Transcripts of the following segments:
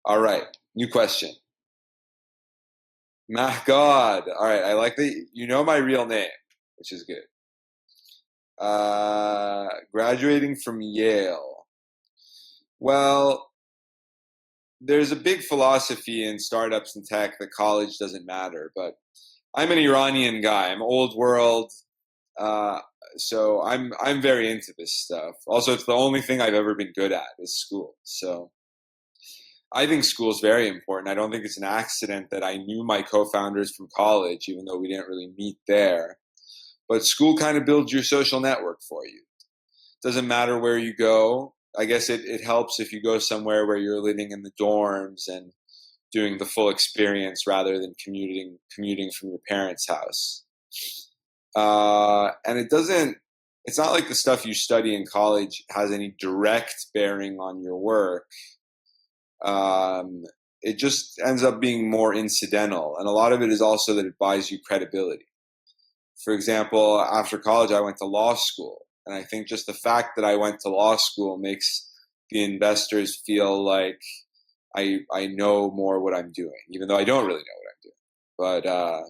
All right, new question. Mahgod. All right, I like that you know my real name, which is good. Graduating from Yale. Well, there's a big philosophy in startups and tech that college doesn't matter, but I'm an Iranian guy. I'm old world, uh, so I'm very into this stuff. Also, it's the only thing I've ever been good at is school. So I think school is very important. I don't think it's an accident that I knew my co-founders from college, even though we didn't really meet there. But school kind of builds your social network for you. Doesn't matter where you go. I guess it helps if you go somewhere where you're living in the dorms and doing the full experience rather than commuting from your parents' house. And it's not like the stuff you study in college has any direct bearing on your work. Um, it just ends up being more incidental. And a lot of it is also that it buys you credibility. For example, after college, I went to law school. And I think just the fact that I went to law school makes the investors feel like I know more what I'm doing, even though I don't really know what I'm doing. But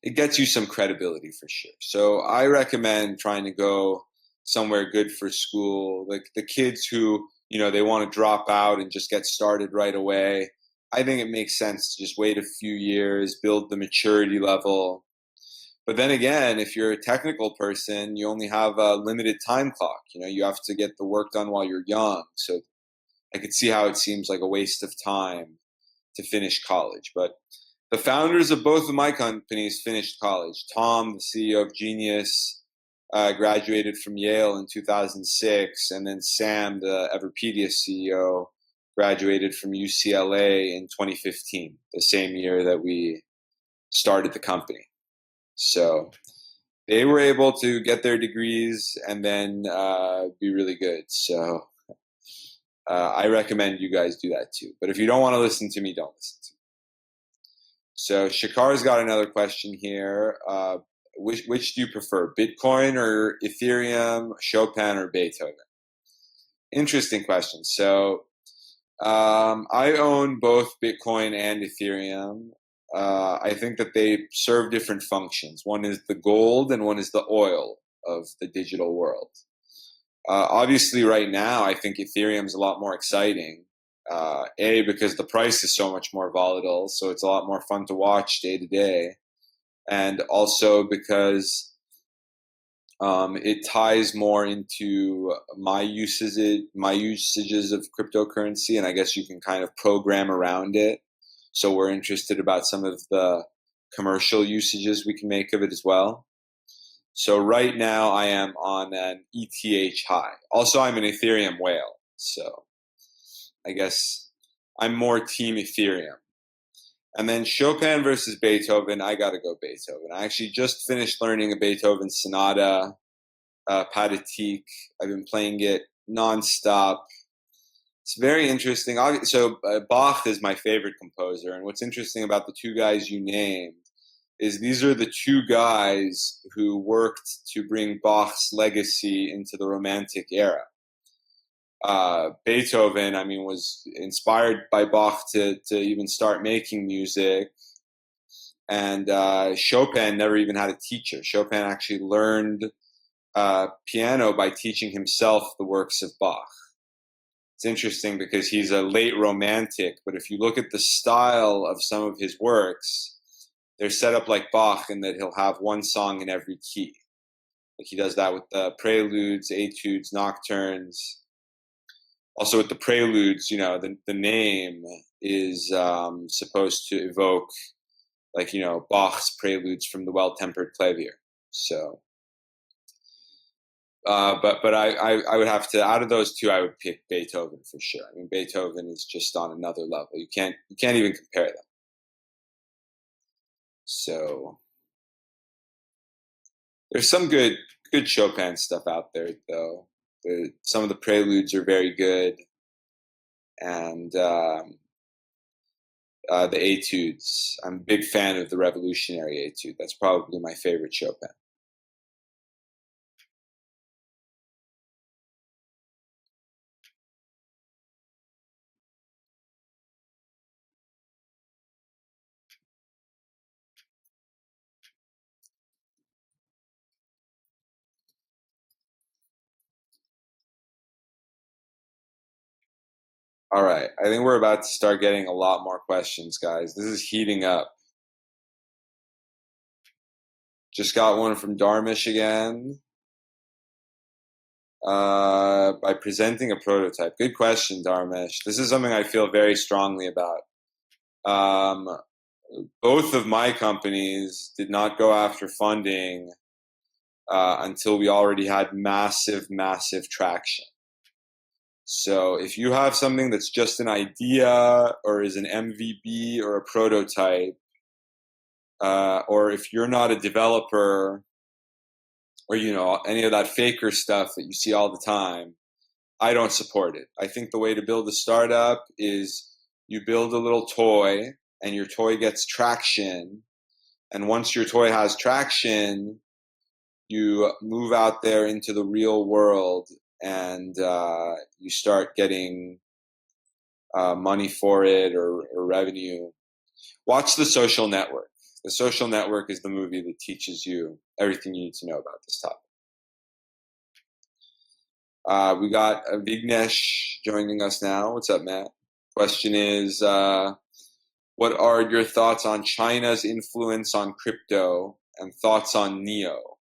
it gets you some credibility for sure. So I recommend trying to go somewhere good for school. Like the kids who, they want to drop out and just get started right away. I think it makes sense to just wait a few years, build the maturity level. But then again, if you're a technical person, you only have a limited time clock. You have to get the work done while you're young. So I could see how it seems like a waste of time to finish college. But the founders of both of my companies finished college. Tom, the CEO of Genius, graduated from Yale in 2006. And then Sam, the Everipedia CEO, graduated from UCLA in 2015, the same year that we started the company. So they were able to get their degrees and then be really good. So I recommend you guys do that too. But if you don't want to listen to me, don't listen to me. So Shakar's got another question here. Which do you prefer, Bitcoin or Ethereum, Chopin or Beethoven? Interesting question. So I own both Bitcoin and Ethereum. I think that they serve different functions. One is the gold and one is the oil of the digital world. Obviously, right now, I think Ethereum is a lot more exciting. Because the price is so much more volatile, so it's a lot more fun to watch day to day. And also because it ties more into my usages of cryptocurrency, and I guess you can kind of program around it. So we're interested about some of the commercial usages we can make of it as well. So right now I am on an ETH high. Also, I'm an Ethereum whale. So I guess I'm more team Ethereum. And then Chopin versus Beethoven, I got to go Beethoven. I actually just finished learning a Beethoven sonata, Pathétique. I've been playing it nonstop. It's very interesting. So Bach is my favorite composer, and what's interesting about the two guys you named is these are the two guys who worked to bring Bach's legacy into the Romantic era. Beethoven, was inspired by Bach to even start making music, and Chopin never even had a teacher. Chopin actually learned piano by teaching himself the works of Bach. It's interesting because he's a late romantic, but if you look at the style of some of his works, they're set up like Bach in that he'll have one song in every key. Like he does that with the preludes, etudes, nocturnes. Also with the preludes, the name is supposed to evoke, Bach's preludes from the Well-Tempered Clavier. So but I would have to, out of those two, I would pick Beethoven for sure. Beethoven is just on another level. You can't even compare them. So there's some good Chopin stuff out there, though. Some of the preludes are very good, and the etudes. I'm a big fan of the Revolutionary Etude. That's probably my favorite Chopin. All right. I think we're about to start getting a lot more questions, guys. This is heating up. Just got one from Darmish again. By presenting a prototype. Good question, Darmish. This is something I feel very strongly about. Both of my companies did not go after funding until we already had massive, massive traction. So if you have something that's just an idea or is an MVP or a prototype, or if you're not a developer or, any of that faker stuff that you see all the time, I don't support it. I think the way to build a startup is you build a little toy and your toy gets traction. And once your toy has traction, you move out there into the real world and you start getting money for it or revenue. Watch The Social Network. The Social Network is the movie that teaches you everything you need to know about this topic. We got Vignesh joining us now. What's up, Matt? Question is, what are your thoughts on China's influence on crypto and thoughts on NEO?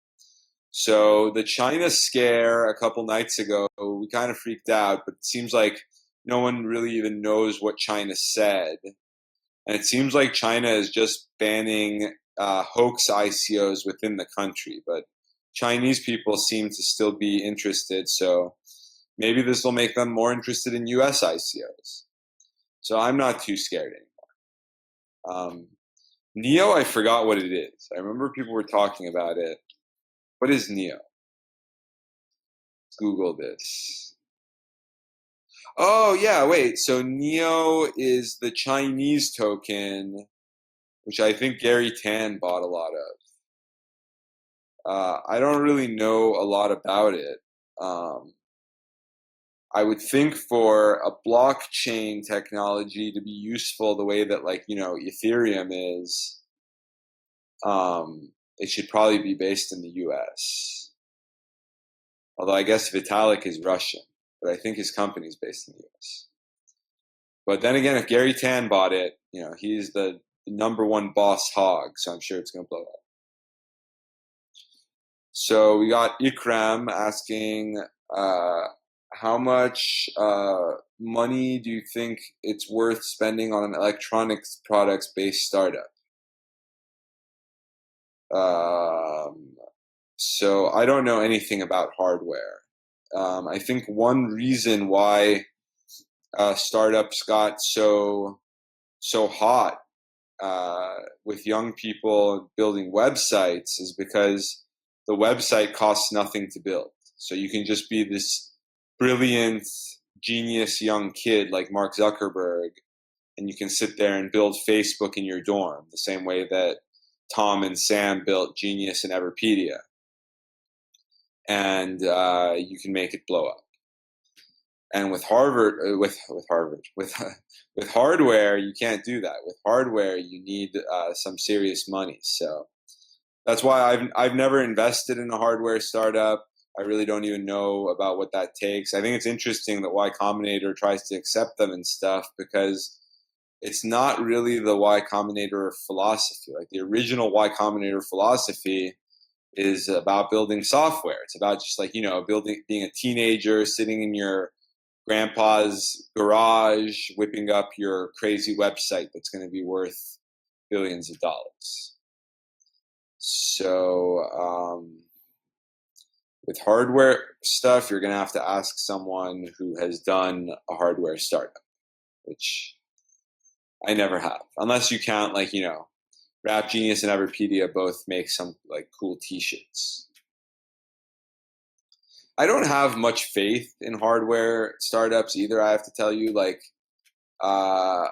So the China scare a couple nights ago, we kind of freaked out, but it seems like no one really even knows what China said. And it seems like China is just banning hoax ICOs within the country, but Chinese people seem to still be interested, so maybe this will make them more interested in US ICOs. So I'm not too scared anymore. NEO, I forgot what it is. I remember people were talking about it. What is NEO? Let's Google this. Oh, yeah, wait. So NEO is the Chinese token, which I think Gary Tan bought a lot of. I don't really know a lot about it. I would think for a blockchain technology to be useful the way that, Ethereum is, it should probably be based in the US. Although I guess Vitalik is Russian, but I think his company is based in the US. But then again, if Gary Tan bought it, he's the number one boss hog, so I'm sure it's going to blow up. So we got Ikram asking, how much money do you think it's worth spending on an electronics products-based startup? So I don't know anything about hardware. I think one reason why startups got so hot with young people building websites is because the website costs nothing to build. So you can just be this brilliant, genius young kid like Mark Zuckerberg, and you can sit there and build Facebook in your dorm the same way that Tom and Sam built Genius and Everipedia. And you can make it blow up. And with hardware, you can't do that. With hardware, you need some serious money. So that's why I've never invested in a hardware startup. I really don't even know about what that takes. I think it's interesting that Y Combinator tries to accept them and stuff because it's not really the Y Combinator philosophy. Like the original Y Combinator philosophy is about building software. It's about just being a teenager, sitting in your grandpa's garage, whipping up your crazy website that's going to be worth billions of dollars. So with hardware stuff, you're going to have to ask someone who has done a hardware startup, which I never have, unless you count Rap Genius and Everipedia both make some cool t-shirts. I don't have much faith in hardware startups either, I have to tell you. I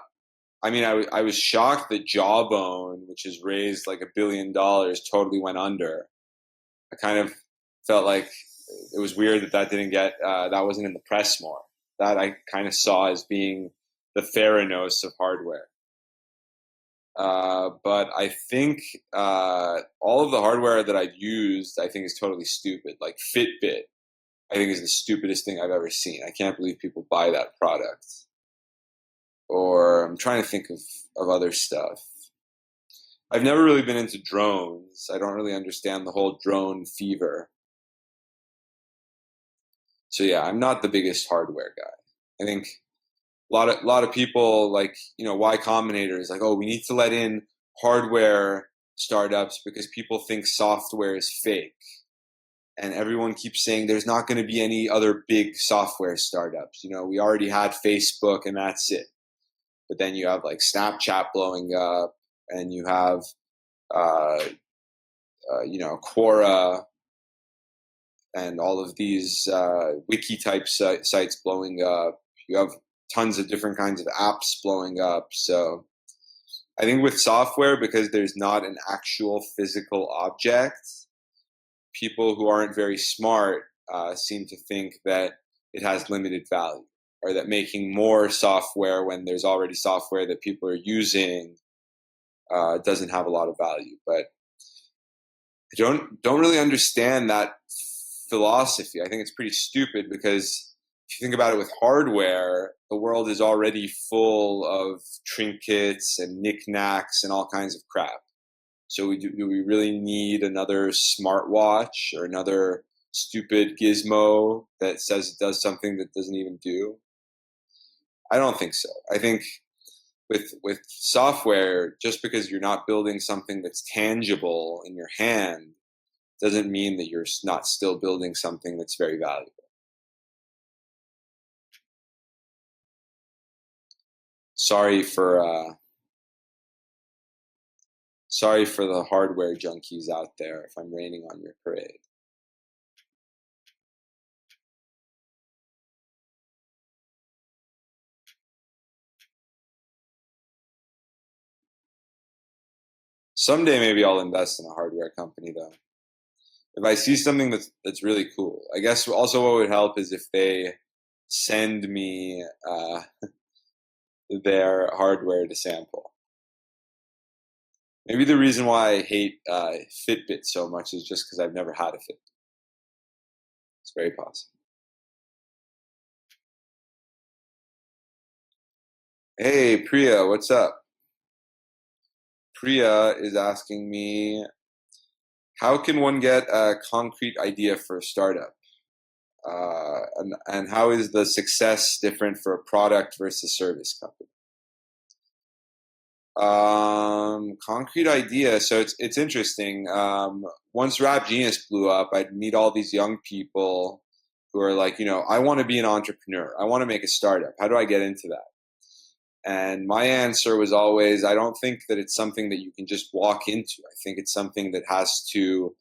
was shocked that Jawbone, which has raised $1 billion, totally went under. I kind of felt like it was weird that didn't get, that wasn't in the press more. That I kind of saw as being the Theranos of hardware. But I think all of the hardware that I've used, I think is totally stupid. Like Fitbit, I think is the stupidest thing I've ever seen. I can't believe people buy that product. or I'm trying to think of other stuff. I've never really been into drones. I don't really understand the whole drone fever. So yeah, I'm not the biggest hardware guy. I think a lot of people like, Y Combinator is like, oh, we need to let in hardware startups because people think software is fake. And everyone keeps saying there's not going to be any other big software startups. We already had Facebook and that's it. But then you have like Snapchat blowing up, and you have, Quora and all of these wiki type sites blowing up. You have tons of different kinds of apps blowing up. So I think with software, because there's not an actual physical object, people who aren't very smart seem to think that it has limited value, or that making more software when there's already software that people are using doesn't have a lot of value. But I don't really understand that philosophy. I think it's pretty stupid, because if you think about it, with hardware, the world is already full of trinkets and knickknacks and all kinds of crap. So do we really need another smartwatch or another stupid gizmo that says it does something that doesn't even do? I don't think so. I think with software, just because you're not building something that's tangible in your hand doesn't mean that you're not still building something that's very valuable. Sorry for the hardware junkies out there if I'm raining on your parade. Someday maybe I'll invest in a hardware company, though. If I see something that's really cool. I guess also what would help is if they send me their hardware to sample. Maybe the reason why I hate Fitbit so much is just because I've never had a Fitbit. It's very possible. Hey, Priya, what's up? Priya is asking me, how can one get a concrete idea for a startup? And how is the success different for a product versus service company? Concrete idea. So it's interesting. Once Rap Genius blew up, I'd meet all these young people who are like, I want to be an entrepreneur. I want to make a startup. How do I get into that? And my answer was always, I don't think that it's something that you can just walk into. I think it's something that has to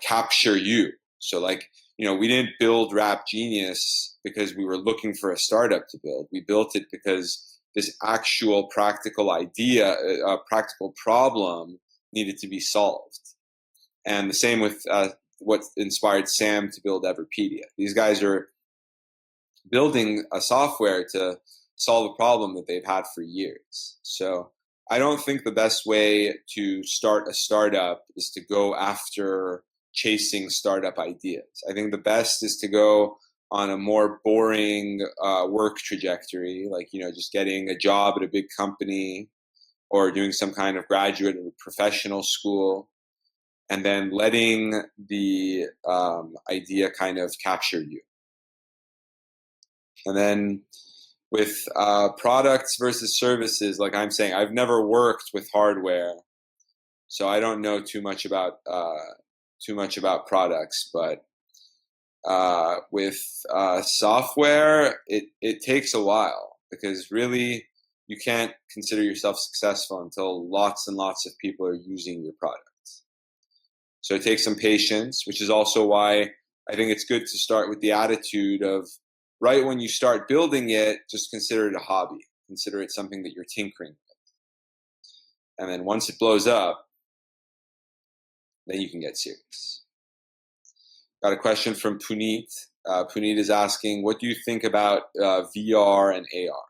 capture you. So like, we didn't build Rap Genius because we were looking for a startup to build. We built it because this actual practical idea, a practical problem needed to be solved. And the same with what inspired Sam to build Everipedia. These guys are building a software to solve a problem that they've had for years. So I don't think the best way to start a startup is to go after chasing startup ideas. I think the best is to go on a more boring work trajectory, like, just getting a job at a big company or doing some kind of graduate or professional school, and then letting the idea kind of capture you. And then with products versus services, like I'm saying, I've never worked with hardware, so I don't know too much about products. But with software, it takes a while, because really you can't consider yourself successful until lots and lots of people are using your product. So it takes some patience, which is also why I think it's good to start with the attitude of, right when you start building it, just consider it a hobby. Consider it something that you're tinkering with. And then once it blows up, then you can get serious. Got a question from Puneet. Puneet is asking, what do you think about VR and AR?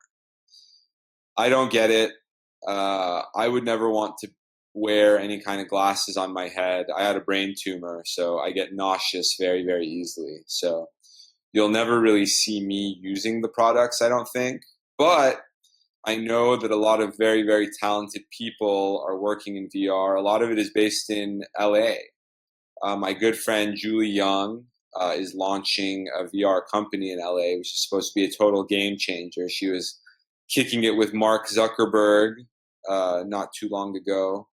I don't get it. I would never want to wear any kind of glasses on my head. I had a brain tumor, so I get nauseous very, very easily. So you'll never really see me using the products, I don't think. But I know that a lot of very, very talented people are working in VR. A lot of it is based in LA. My good friend Julie Young is launching a VR company in LA, which is supposed to be a total game changer. She was kicking it with Mark Zuckerberg not too long ago.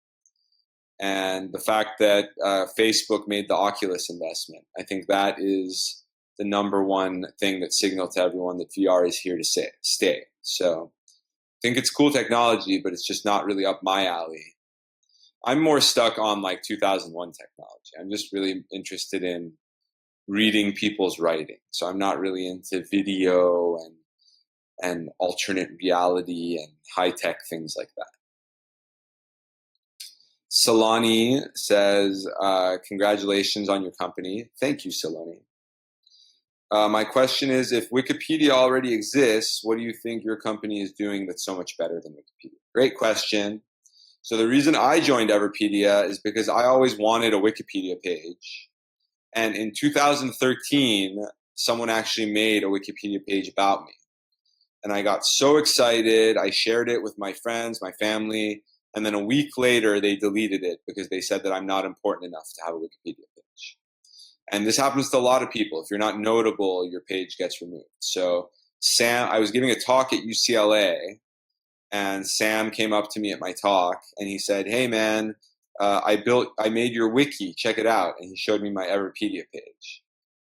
And the fact that Facebook made the Oculus investment, I think that is the number one thing that signaled to everyone that VR is here to stay. So I think it's cool technology, but it's just not really up my alley. I'm more stuck on like 2001 technology. I'm just really interested in reading people's writing. So I'm not really into video and alternate reality and high-tech things like that. Salani says, congratulations on your company. Thank you, Salani. My question is, if Wikipedia already exists, what do you think your company is doing that's so much better than Wikipedia? Great question. So the reason I joined Everipedia is because I always wanted a Wikipedia page. And in 2013, someone actually made a Wikipedia page about me. And I got so excited. I shared it with my friends, my family. And then a week later, they deleted it because they said that I'm not important enough to have a Wikipedia page. And this happens to a lot of people. If you're not notable, your page gets removed. So I was giving a talk at UCLA, and Sam came up to me at my talk, and he said, "Hey, man, I made your wiki. Check it out." And he showed me my Everipedia page.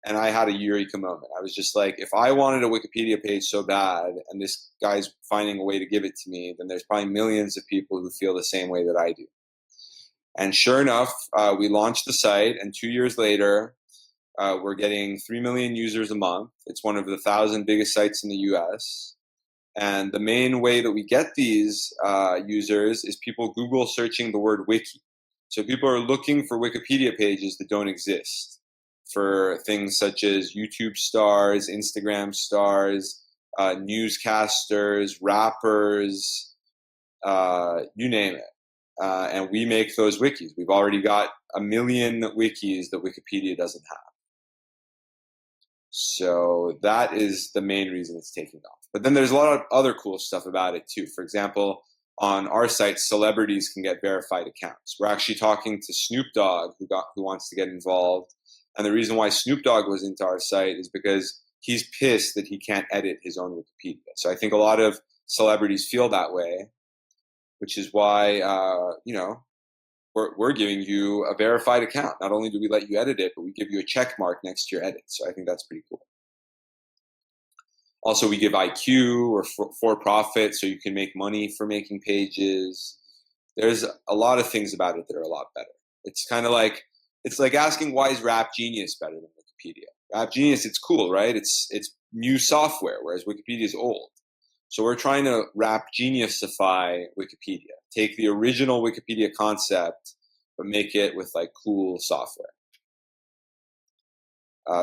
And I had a eureka moment. I was just like, if I wanted a Wikipedia page so bad, and this guy's finding a way to give it to me, then there's probably millions of people who feel the same way that I do. And sure enough, we launched the site, and 2 years later, we're getting 3 million users a month. It's one of the 1,000 biggest sites in the US. And the main way that we get these users is people Google searching the word wiki. So people are looking for Wikipedia pages that don't exist, for things such as YouTube stars, Instagram stars, newscasters, rappers, you name it. And we make those wikis. We've already got 1 million wikis that Wikipedia doesn't have. So that is the main reason it's taking off. But then there's a lot of other cool stuff about it too. For example, on our site, celebrities can get verified accounts. We're actually talking to Snoop Dogg, who wants to get involved. And the reason why Snoop Dogg was into our site is because he's pissed that he can't edit his own Wikipedia. So I think a lot of celebrities feel that way, which is why, we're giving you a verified account. Not only do we let you edit it, but we give you a check mark next to your edit. So I think that's pretty cool. Also, we give IQ or for profit, so you can make money for making pages. There's a lot of things about it that are a lot better. It's kind of like, it's like asking, why is Rap Genius better than Wikipedia? Rap Genius, it's cool, right? It's new software, whereas Wikipedia is old. So we're trying to Rap Geniusify Wikipedia. Take the original Wikipedia concept, but make it with like cool software.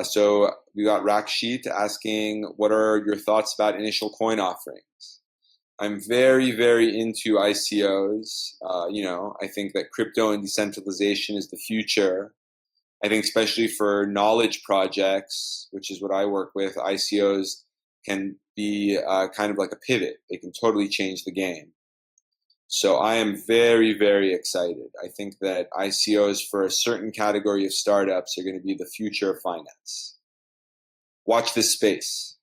So we got Rakshit asking, what are your thoughts about initial coin offerings? I'm very, very into ICOs. I think that crypto and decentralization is the future. I think especially for knowledge projects, which is what I work with, ICOs can be kind of like a pivot. They can totally change the game. So I am very, very excited. I think that ICOs for a certain category of startups are going to be the future of finance. Watch this space.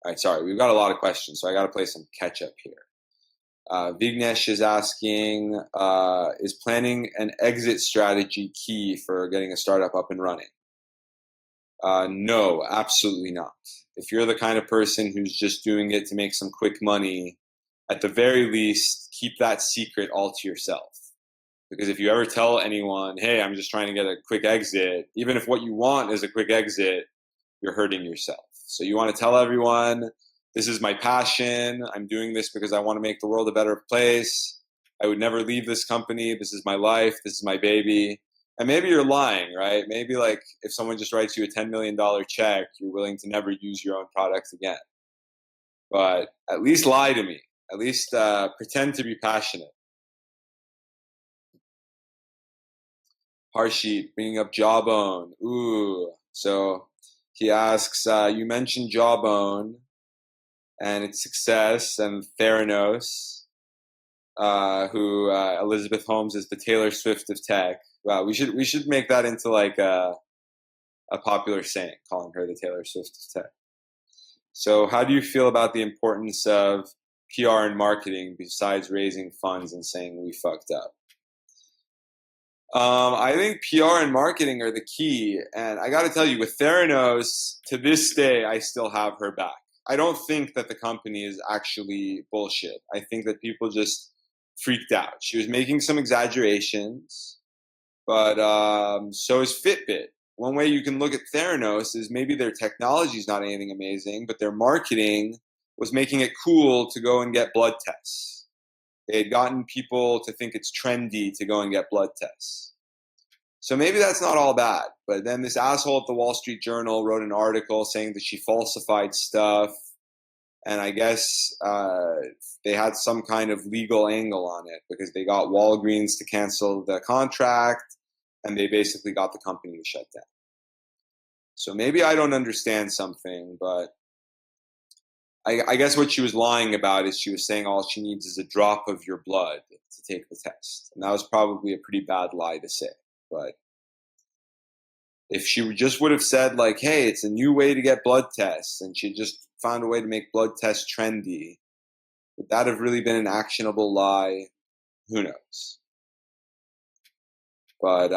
All right, sorry, we've got a lot of questions, so I got to play some catch up here. Vignesh is asking, is planning an exit strategy key for getting a startup up and running? No, absolutely not. If you're the kind of person who's just doing it to make some quick money, at the very least, keep that secret all to yourself. Because if you ever tell anyone, hey, I'm just trying to get a quick exit, even if what you want is a quick exit, you're hurting yourself. So you want to tell everyone, this is my passion. I'm doing this because I want to make the world a better place. I would never leave this company. This is my life. This is my baby. And maybe you're lying, right? Maybe like if someone just writes you a $10 million check, you're willing to never use your own product again. But at least lie to me. At least pretend to be passionate. Harshit, bringing up Jawbone. Ooh. So he asks, you mentioned Jawbone, and its success, and Theranos, who Elizabeth Holmes is the Taylor Swift of tech. Wow, we should make that into like a popular saying, calling her the Taylor Swift of tech. So how do you feel about the importance of PR and marketing besides raising funds and saying we fucked up? I think PR and marketing are the key. And I got to tell you, with Theranos, to this day, I still have her back. I don't think that the company is actually bullshit. I think that people just freaked out. She was making some exaggerations, but so is Fitbit. One way you can look at Theranos is maybe their technology is not anything amazing, but their marketing was making it cool to go and get blood tests. They had gotten people to think it's trendy to go and get blood tests. So maybe that's not all bad. But then this asshole at the Wall Street Journal wrote an article saying that she falsified stuff. And I guess they had some kind of legal angle on it because they got Walgreens to cancel the contract and they basically got the company to shut down. So maybe I don't understand something, but I guess what she was lying about is she was saying all she needs is a drop of your blood to take the test. And that was probably a pretty bad lie to say. But if she just would have said like, hey, it's a new way to get blood tests, and she just found a way to make blood tests trendy, would that have really been an actionable lie? Who knows? But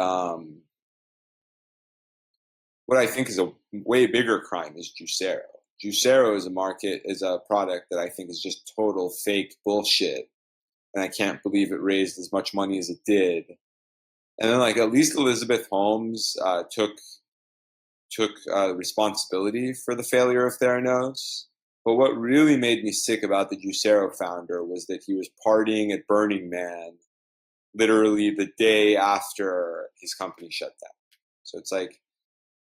what I think is a way bigger crime is Juicero. Juicero is a product that I think is just total fake bullshit, and I can't believe it raised as much money as it did. And then, like, at least Elizabeth Holmes took responsibility for the failure of Theranos. But what really made me sick about the Juicero founder was that he was partying at Burning Man literally the day after his company shut down. So it's like,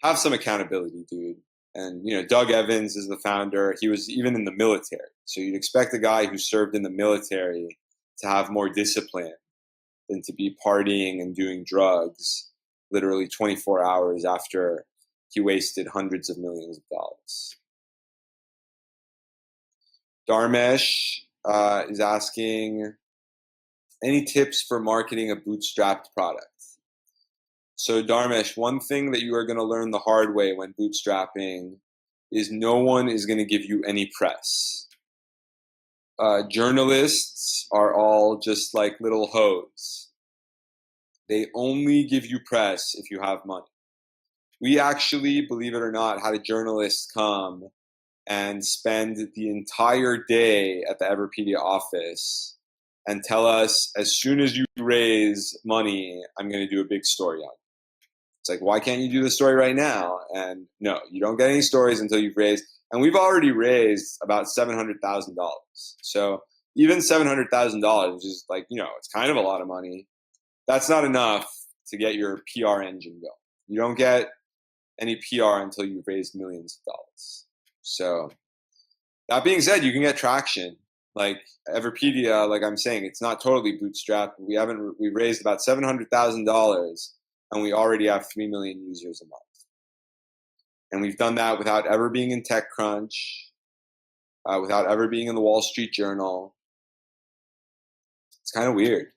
have some accountability, dude. And, you know, Doug Evans is the founder. He was even in the military. So you'd expect a guy who served in the military to have more discipline than to be partying and doing drugs literally 24 hours after he wasted hundreds of millions of dollars. Dharmesh is asking, any tips for marketing a bootstrapped product? So Dharmesh, one thing that you are going to learn the hard way when bootstrapping is no one is going to give you any press. Journalists are all just like little hoes. They only give you press if you have money. We actually, believe it or not, had a journalist come and spend the entire day at the Everipedia office and tell us, as soon as you raise money, I'm going to do a big story on it. It's like, why can't you do the story right now? And no, you don't get any stories until you've raised. And we've already raised about $700,000. So even $700,000 is like, you know, it's kind of a lot of money. That's not enough to get your PR engine going. You don't get any PR until you've raised millions of dollars. So that being said, you can get traction. Like Everipedia, like I'm saying, it's not totally bootstrapped. We raised about $700,000 and we already have 3 million users a month. And we've done that without ever being in TechCrunch, without ever being in the Wall Street Journal. It's kind of weird.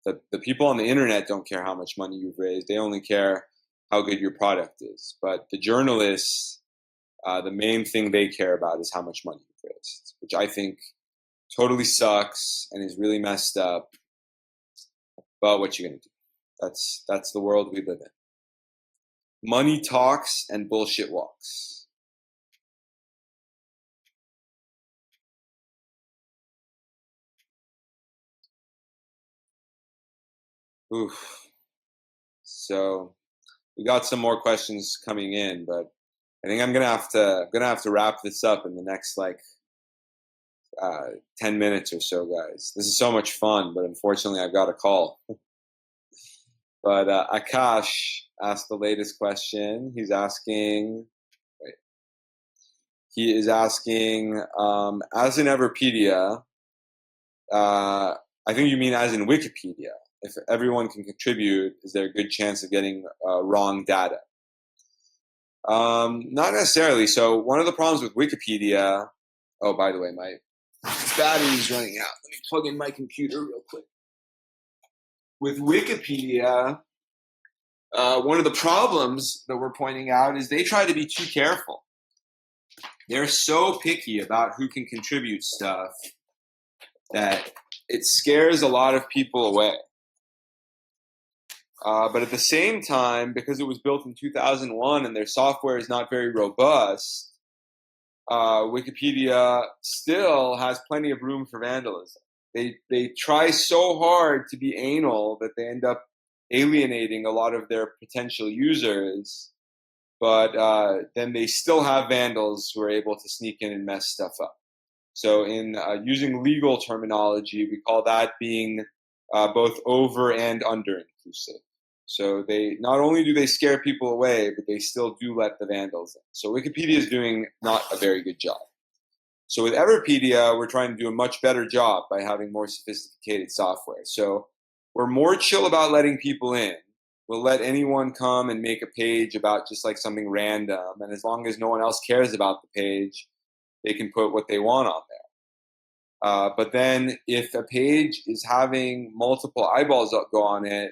The people on the internet don't care how much money you've raised. They only care how good your product is. But the journalists, the main thing they care about is how much money you've raised, which I think totally sucks and is really messed up. But what you gonna do? That's the world we live in. Money talks and bullshit walks. Oof. So we got some more questions coming in, but I think I'm gonna have to wrap this up in the next 10 minutes or so, guys. This is so much fun, but unfortunately I've got a call. But Akash asked the latest question. He is asking, as in Everipedia, I think you mean as in Wikipedia. If everyone can contribute, is there a good chance of getting wrong data? Not necessarily. So one of the problems with Wikipedia Oh, by the way, my battery is running out. Let me plug in my computer real quick. With Wikipedia, one of the problems that we're pointing out is they try to be too careful. They're so picky about who can contribute stuff that it scares a lot of people away. But at the same time, because it was built in 2001 and their software is not very robust, Wikipedia still has plenty of room for vandalism. They try so hard to be anal that they end up alienating a lot of their potential users, but then they still have vandals who are able to sneak in and mess stuff up. So in using legal terminology, we call that being both over and under inclusive. So they not only do they scare people away, but they still do let the vandals in. So Wikipedia is doing not a very good job. So with Everipedia, we're trying to do a much better job by having more sophisticated software. So we're more chill about letting people in. We'll let anyone come and make a page about just like something random. And as long as no one else cares about the page, they can put what they want on there. But then if a page is having multiple eyeballs go on it,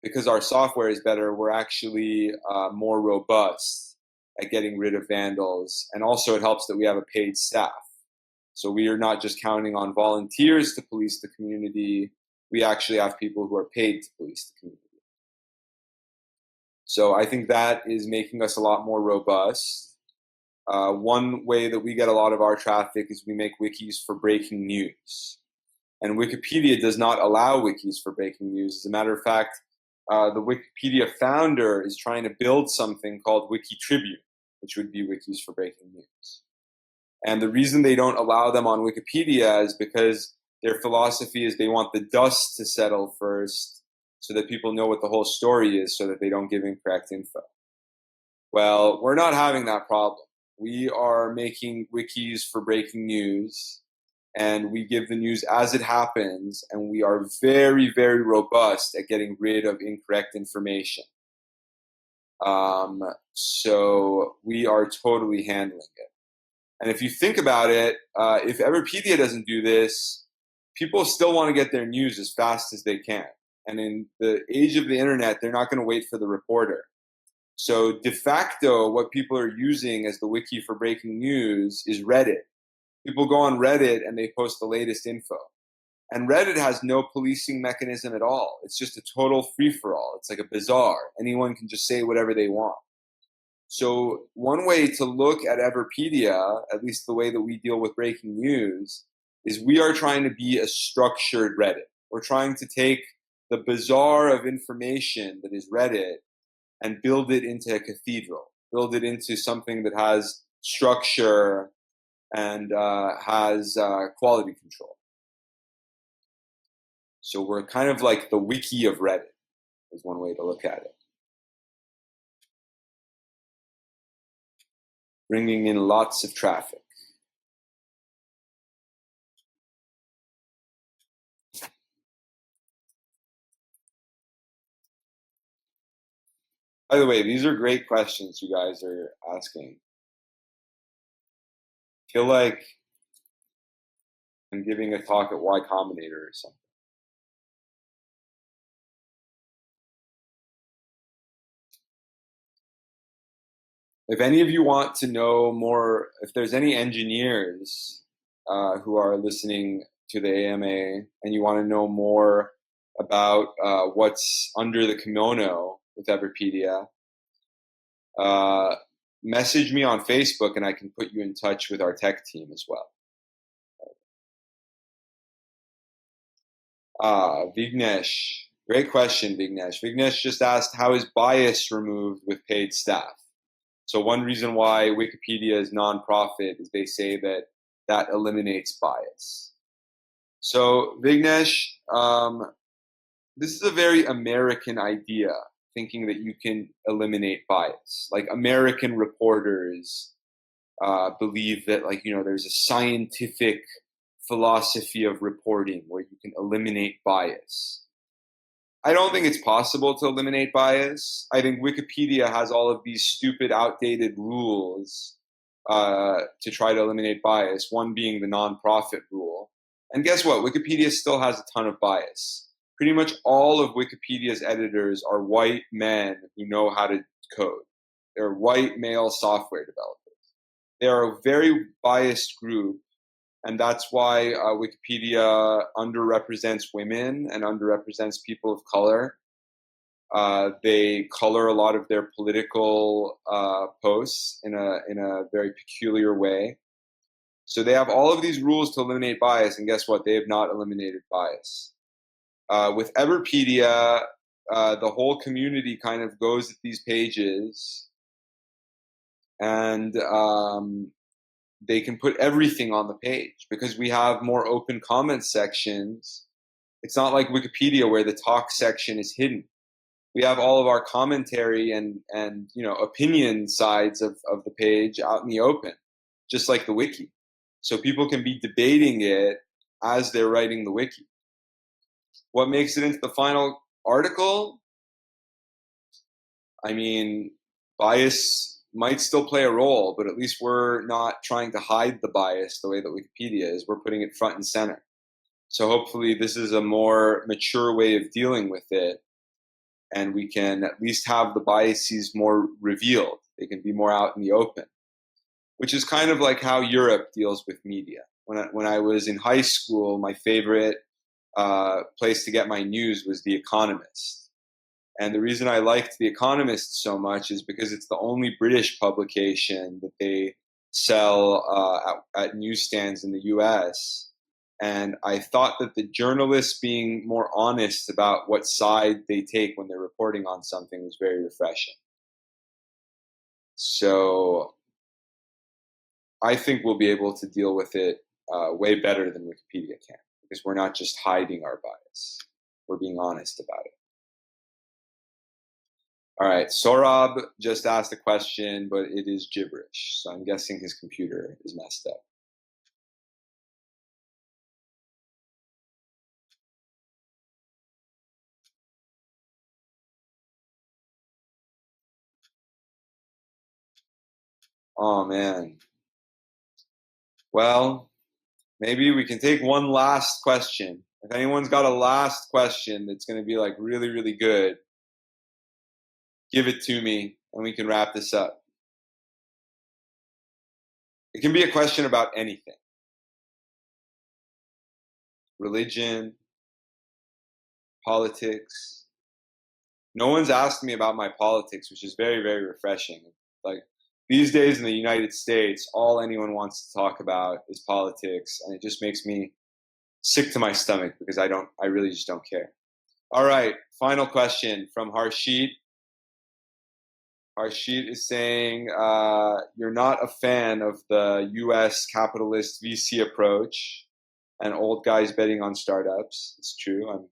because our software is better, we're actually more robust at getting rid of vandals. And also it helps that we have a paid staff. So we are not just counting on volunteers to police the community. We actually have people who are paid to police the community. So I think that is making us a lot more robust. One way that we get a lot of our traffic is we make wikis for breaking news. And Wikipedia does not allow wikis for breaking news. As a matter of fact, the Wikipedia founder is trying to build something called Wiki Tribune, which would be wikis for breaking news. And the reason they don't allow them on Wikipedia is because their philosophy is they want the dust to settle first so that people know what the whole story is so that they don't give incorrect info. Well, we're not having that problem. We are making wikis for breaking news, and we give the news as it happens, and we are very, very robust at getting rid of incorrect information. So we are totally handling it. And if you think about it, if Everipedia doesn't do this, people still want to get their news as fast as they can. And in the age of the internet, they're not going to wait for the reporter. So de facto, what people are using as the wiki for breaking news is Reddit. People go on Reddit and they post the latest info. And Reddit has no policing mechanism at all. It's just a total free-for-all. It's like a bazaar. Anyone can just say whatever they want. So one way to look at Everipedia, at least the way that we deal with breaking news, is we are trying to be a structured Reddit. We're trying to take the bazaar of information that is Reddit and build it into a cathedral, build it into something that has structure and has quality control. So we're kind of like the wiki of Reddit, is one way to look at it. Bringing in lots of traffic. By the way, these are great questions you guys are asking. I feel like I'm giving a talk at Y Combinator or something. If any of you want to know more, if there's any engineers who are listening to the AMA and you want to know more about what's under the kimono with Everipedia, message me on Facebook and I can put you in touch with our tech team as well. Vignesh, great question, Vignesh. Vignesh just asked, how is bias removed with paid staff? So one reason why Wikipedia is nonprofit is they say that that eliminates bias. So Vignesh, this is a very American idea, thinking that you can eliminate bias. Like American reporters believe that, like, you know, there's a scientific philosophy of reporting where you can eliminate bias. I don't think it's possible to eliminate bias. I think Wikipedia has all of these stupid, outdated rules to try to eliminate bias, one being the nonprofit rule. And guess what? Wikipedia still has a ton of bias. Pretty much all of Wikipedia's editors are white men who know how to code. They're white male software developers. They are a very biased group, and that's why Wikipedia underrepresents women and underrepresents people of color. They color a lot of their political posts in a very peculiar way. So they have all of these rules to eliminate bias, and guess what? They have not eliminated bias. With Everipedia, the whole community kind of goes at these pages, and they can put everything on the page because we have more open comment sections. It's not like Wikipedia where the talk section is hidden. We have all of our commentary and opinion sides of the page out in the open, just like the wiki. So people can be debating it as they're writing the wiki. What makes it into the final article? I mean, bias might still play a role, but at least we're not trying to hide the bias the way that Wikipedia is. We're putting it front and center. So hopefully this is a more mature way of dealing with it, and we can at least have the biases more revealed. They can be more out in the open, which is kind of like how Europe deals with media. When I was in high school, my favorite place to get my news was The Economist. And the reason I liked The Economist so much is because it's the only British publication that they sell at newsstands in the US. And I thought that the journalists being more honest about what side they take when they're reporting on something was very refreshing. So I think we'll be able to deal with it way better than Wikipedia can, because we're not just hiding our bias. We're being honest about it. All right, Sorab just asked a question, but it is gibberish, so I'm guessing his computer is messed up. Oh, man. Well, maybe we can take one last question. If anyone's got a last question that's going to be like really, really good, give it to me and we can wrap this up. It can be a question about anything. Religion, politics. No one's asked me about my politics, which is very, very refreshing. Like, these days in the United States, all anyone wants to talk about is politics, and it just makes me sick to my stomach because I really just don't care. All right, final question from Harshit. Harshit is saying, you're not a fan of the US capitalist VC approach and old guys betting on startups. It's true.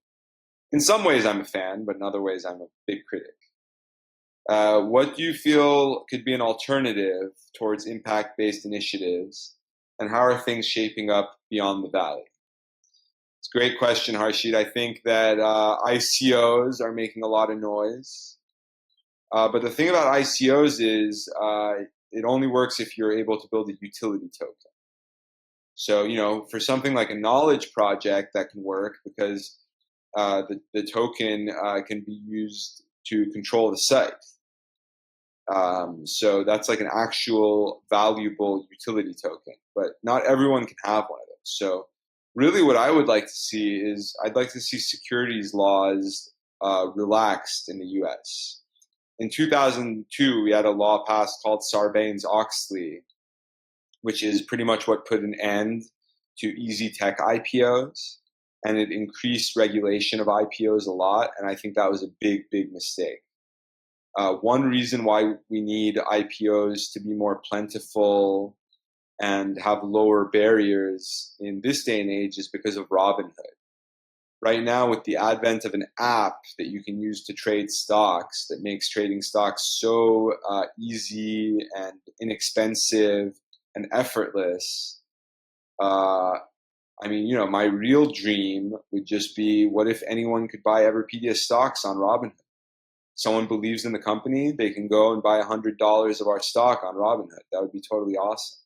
In some ways I'm a fan, but in other ways I'm a big critic. What do you feel could be an alternative towards impact-based initiatives, and how are things shaping up beyond the valley? It's a great question, Harshit. I think that ICOs are making a lot of noise. But the thing about ICOs is it only works if you're able to build a utility token. So, for something like a knowledge project, that can work because the token can be used to control the site. So that's like an actual valuable utility token, but not everyone can have one of those. So really what I would like to see is I'd like to see securities laws relaxed in the US. In 2002, we had a law passed called Sarbanes-Oxley, which is pretty much what put an end to easy tech IPOs, and it increased regulation of IPOs a lot, and I think that was a big, big mistake. One reason why we need IPOs to be more plentiful and have lower barriers in this day and age is because of Robinhood. Right now, with the advent of an app that you can use to trade stocks that makes trading stocks so easy and inexpensive and effortless, my real dream would just be, what if anyone could buy Everipedia stocks on Robinhood? someone believes in the company, they can go and buy $100 of our stock on Robinhood. That would be totally awesome.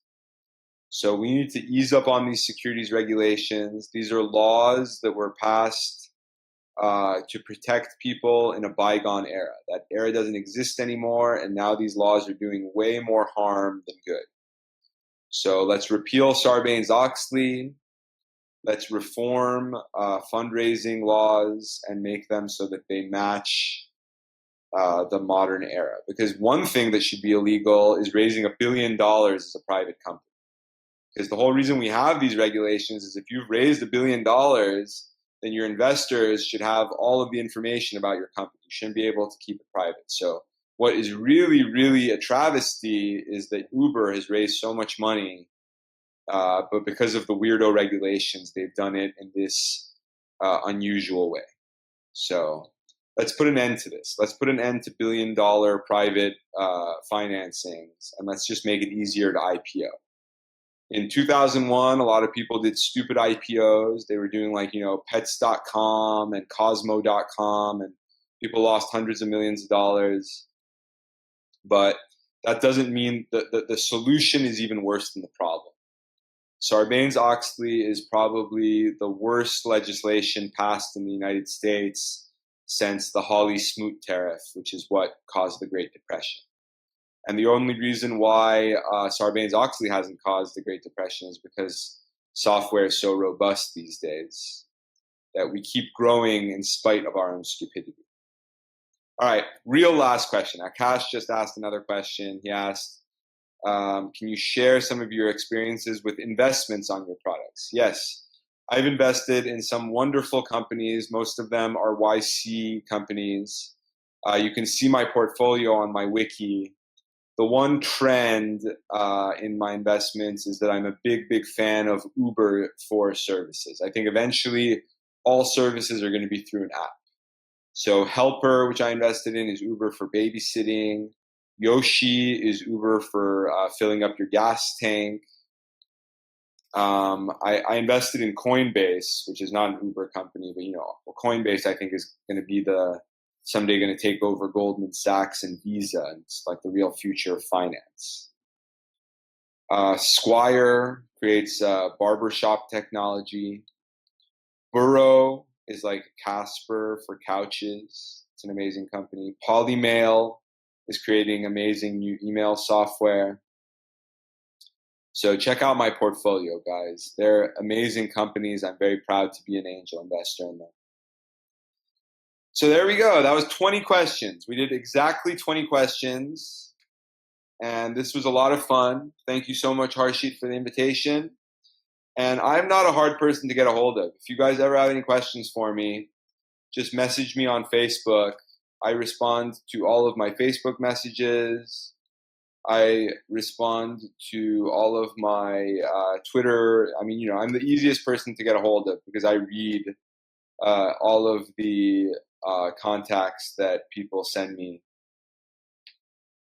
So we need to ease up on these securities regulations. These are laws that were passed to protect people in a bygone era. That era doesn't exist anymore, and now these laws are doing way more harm than good. So let's repeal Sarbanes-Oxley. Let's reform fundraising laws and make them so that they match the modern era. Because one thing that should be illegal is raising $1 billion as a private company. Because the whole reason we have these regulations is if you've raised $1 billion, then your investors should have all of the information about your company. You shouldn't be able to keep it private. So what is really, really a travesty is that Uber has raised so much money, but because of the weirdo regulations, they've done it in this unusual way. So let's put an end to this. Let's put an end to billion-dollar private financings, and let's just make it easier to IPO. In 2001, a lot of people did stupid IPOs. They were doing like, pets.com and Cosmo.com, and people lost hundreds of millions of dollars. But that doesn't mean that the solution is even worse than the problem. Sarbanes-Oxley is probably the worst legislation passed in the United States since the Hawley-Smoot tariff, which is what caused the Great Depression. And the only reason why Sarbanes-Oxley hasn't caused the Great Depression is because software is so robust these days that we keep growing in spite of our own stupidity. All right, real last question. Akash just asked another question. He asked, can you share some of your experiences with investments on your products? Yes, I've invested in some wonderful companies. Most of them are YC companies. You can see my portfolio on my wiki. The one trend in my investments is that I'm a big, big fan of Uber for services. I think eventually all services are going to be through an app. So Helper, which I invested in, is Uber for babysitting. Yoshi is Uber for filling up your gas tank. I invested in Coinbase, which is not an Uber company, but Coinbase I think is going to be someday going to take over Goldman Sachs and Visa. And it's like the real future of finance. Squire creates barbershop technology. Burrow is like Casper for couches. It's an amazing company. Polymail is creating amazing new email software. So check out my portfolio, guys. They're amazing companies. I'm very proud to be an angel investor in them. So there we go. That was 20 questions. We did exactly 20 questions. And this was a lot of fun. Thank you so much, Harshit, for the invitation. And I'm not a hard person to get a hold of. If you guys ever have any questions for me, just message me on Facebook. I respond to all of my Facebook messages. I respond to all of my Twitter. I mean, I'm the easiest person to get a hold of because I read all of the contacts that people send me.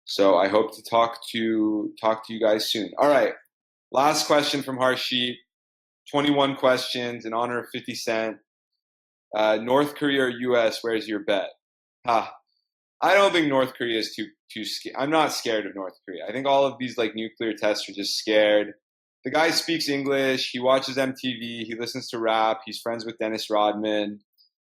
So I hope to talk to you guys soon. All right. Last question from Harshit. 21 questions in honor of 50 Cent. North Korea or US, where's your bet? I don't think North Korea is too scared. I'm not scared of North Korea. I think all of these like nuclear tests are just scared. The guy speaks English. He watches MTV. He listens to rap. He's friends with Dennis Rodman.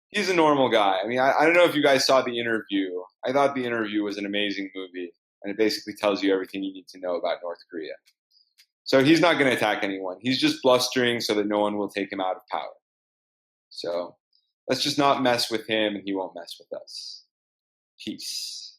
He's a normal guy. I mean, I don't know if you guys saw The Interview. I thought The Interview was an amazing movie, and it basically tells you everything you need to know about North Korea. So he's not going to attack anyone. He's just blustering so that no one will take him out of power. So let's just not mess with him, and he won't mess with us. Peace.